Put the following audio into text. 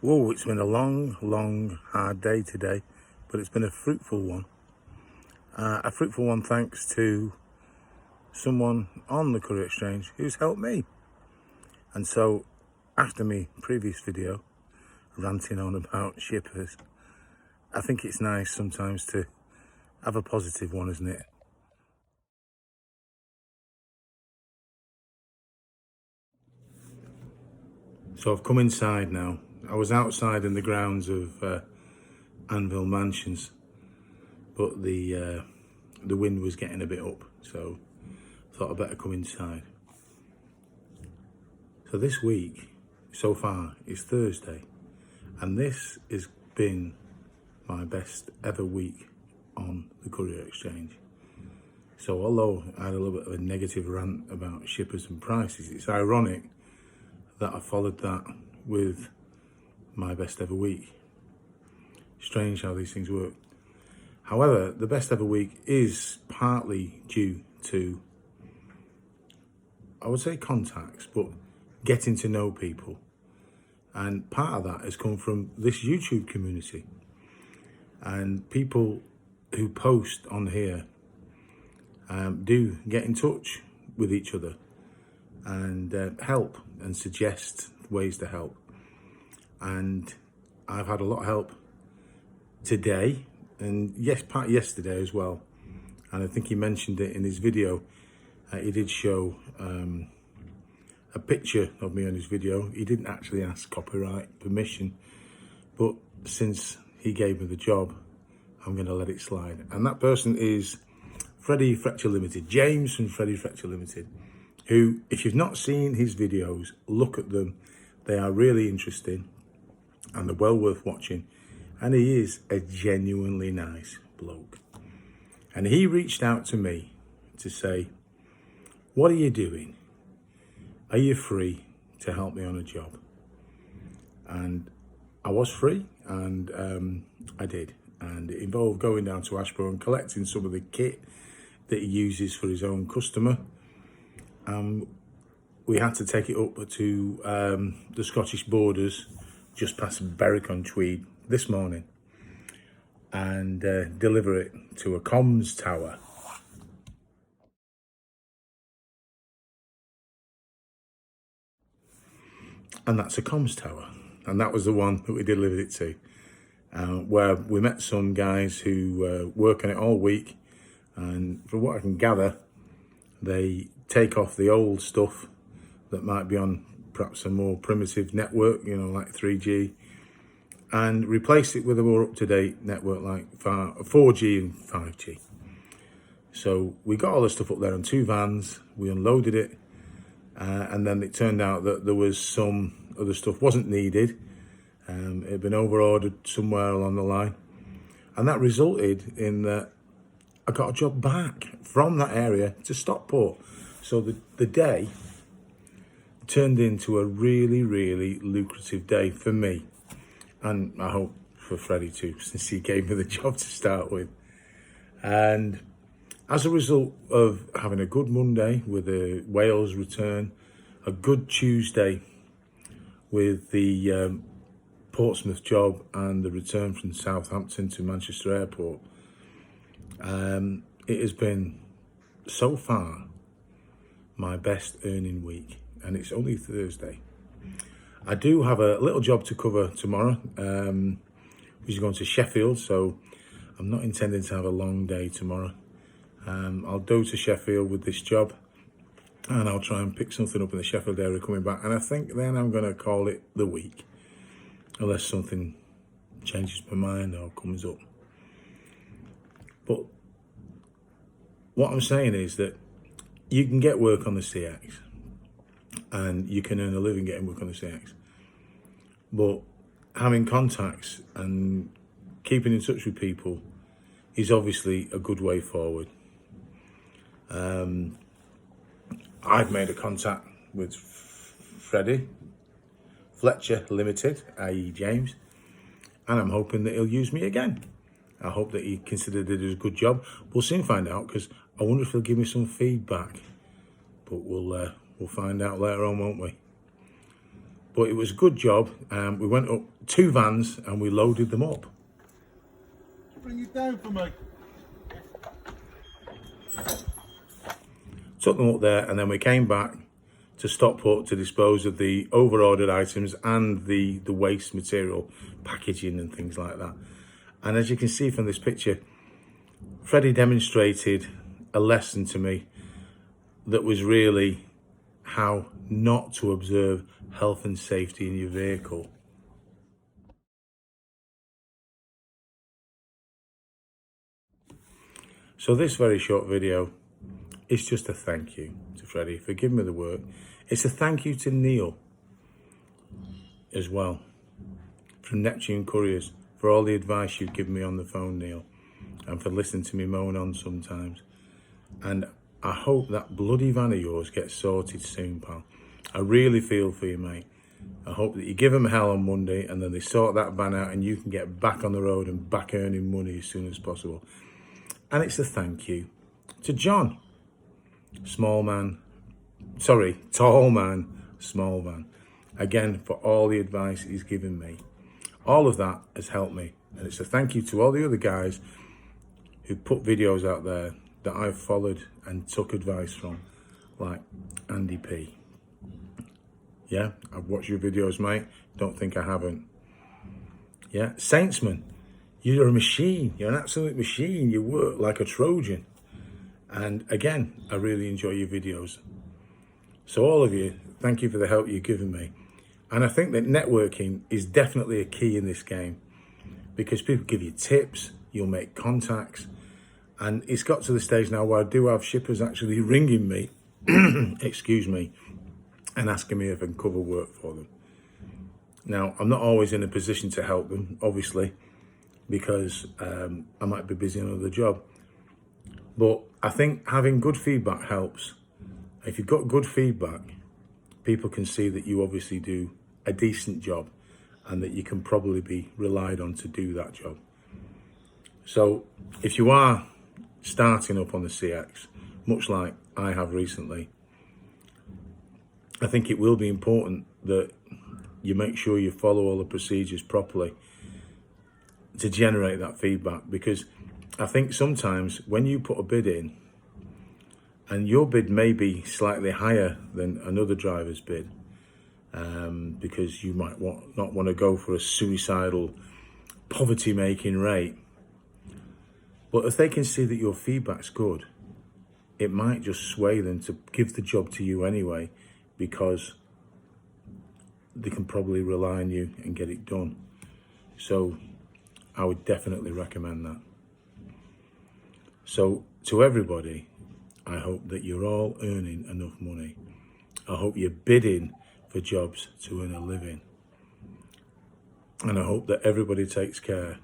Whoa, it's been a long, hard day today, but it's been a fruitful one. A fruitful one thanks to someone on the Courier Exchange who's helped me. And so, after my previous video, ranting on about shippers, I think it's nice sometimes to have a positive one, isn't it? So I've come inside now. I was outside in the grounds of Anvil Mansions, but the wind was getting a bit up, so I thought I'd better come inside. So this week, so far, is Thursday, and this has been my best ever week on the Courier Exchange. So although I had a little bit of a negative rant about shippers and prices, it's ironic that I followed that with my best ever week. Strange how these things work. However, the best ever week is partly due to, I would say, contacts, but getting to know people. And part of that has come from this YouTube community. And people who post on here do get in touch with each other and help and suggest ways to help. And I've had a lot of help today, and yes, part yesterday as well. And I think he mentioned it in his video. He did show a picture of me on his video. He didn't actually ask copyright permission, but since he gave me the job, I'm going to let it slide. And that person is Freddie Fletcher Limited, James from Freddie Fletcher Limited, who, if you've not seen his videos, look at them. They are really interesting and they're well worth watching. And he is a genuinely nice bloke. And he reached out to me to say, what are you doing? Are you free to help me on a job? And I was free, and I did. And it involved going down to Ashborough and collecting some of the kit that he uses for his own customer. We had to take it up to the Scottish borders, just past Berwick-on-Tweed this morning, and deliver it to a comms tower. And that's a comms tower. And that was the one that we delivered it to, where we met some guys who work on it all week. And from what I can gather, they take off the old stuff that might be on perhaps a more primitive network, like 3G, and replace it with a more up-to-date network like 4G and 5G. So we got all the stuff up there on 2 vans, we unloaded it, and then it turned out that there was some other stuff wasn't needed. It had been over-ordered somewhere along the line, and that resulted in that I got a job back from that area to Stockport. So the day turned into a really lucrative day for me, and I hope for Freddie too, since he gave me the job to start with. And as a result of having a good Monday with a Wales return, a good Tuesday with the Portsmouth job and the return from Southampton to Manchester Airport, it has been so far my best earning week, and it's only Thursday. I do have a little job to cover tomorrow, which is going to Sheffield, so I'm not intending to have a long day tomorrow. I'll go to Sheffield with this job, and I'll try and pick something up in the Sheffield area coming back, and I think then I'm going to call it the week, unless something changes my mind or comes up. But what I'm saying is that you can get work on the CX, and you can earn a living getting work on the CX. But having contacts and keeping in touch with people is obviously a good way forward. I've made a contact with Freddie Fletcher Limited, i.e. James, and I'm hoping that he'll use me again. I hope that he considered it as a good job. We'll soon find out, because I wonder if he'll give me some feedback. But we'll find out later on, won't we? But it was a good job. We went up 2 vans and we loaded them up. Bring it down for me. Took them up there, and then we came back to Stockport to dispose of the over-ordered items and the waste material, packaging and things like that. And as you can see from this picture, Freddie demonstrated a lesson to me that was really how not to observe health and safety in your vehicle. So this very short video is just a thank you to Freddie for giving me the work. It's a thank you to Neil as well, from Neptune Couriers, for all the advice you've given me on the phone, Neil, and for listening to me moan on sometimes. And I hope that bloody van of yours gets sorted soon, pal. I really feel for you, mate. I hope that you give them hell on Monday and then they sort that van out and you can get back on the road and back earning money as soon as possible. And it's a thank you to John, tall man, small man, again, for all the advice he's given me. All of that has helped me. And it's a thank you to all the other guys who put videos out there that I've followed and took advice from, like Andy P. Yeah, I've watched your videos, mate. Don't think I haven't. Yeah, Saintsman, you're a machine. You're an absolute machine. You work like a Trojan. And again, I really enjoy your videos. So all of you, thank you for the help you've given me. And I think that networking is definitely a key in this game, because people give you tips, you'll make contacts. And it's got to the stage now where I do have shippers actually ringing me, excuse me, and asking me if I can cover work for them. Now, I'm not always in a position to help them, obviously, because I might be busy on another job. But I think having good feedback helps. If you've got good feedback, people can see that you obviously do a decent job and that you can probably be relied on to do that job. So if you are starting up on the CX, much like I have recently, I think it will be important that you make sure you follow all the procedures properly to generate that feedback, because I think sometimes when you put a bid in and your bid may be slightly higher than another driver's bid, because you might not want to go for a suicidal poverty-making rate, but if they can see that your feedback's good, it might just sway them to give the job to you anyway, because they can probably rely on you and get it done. So I would definitely recommend that. So to everybody, I hope that you're all earning enough money. I hope you're bidding for jobs to earn a living. And I hope that everybody takes care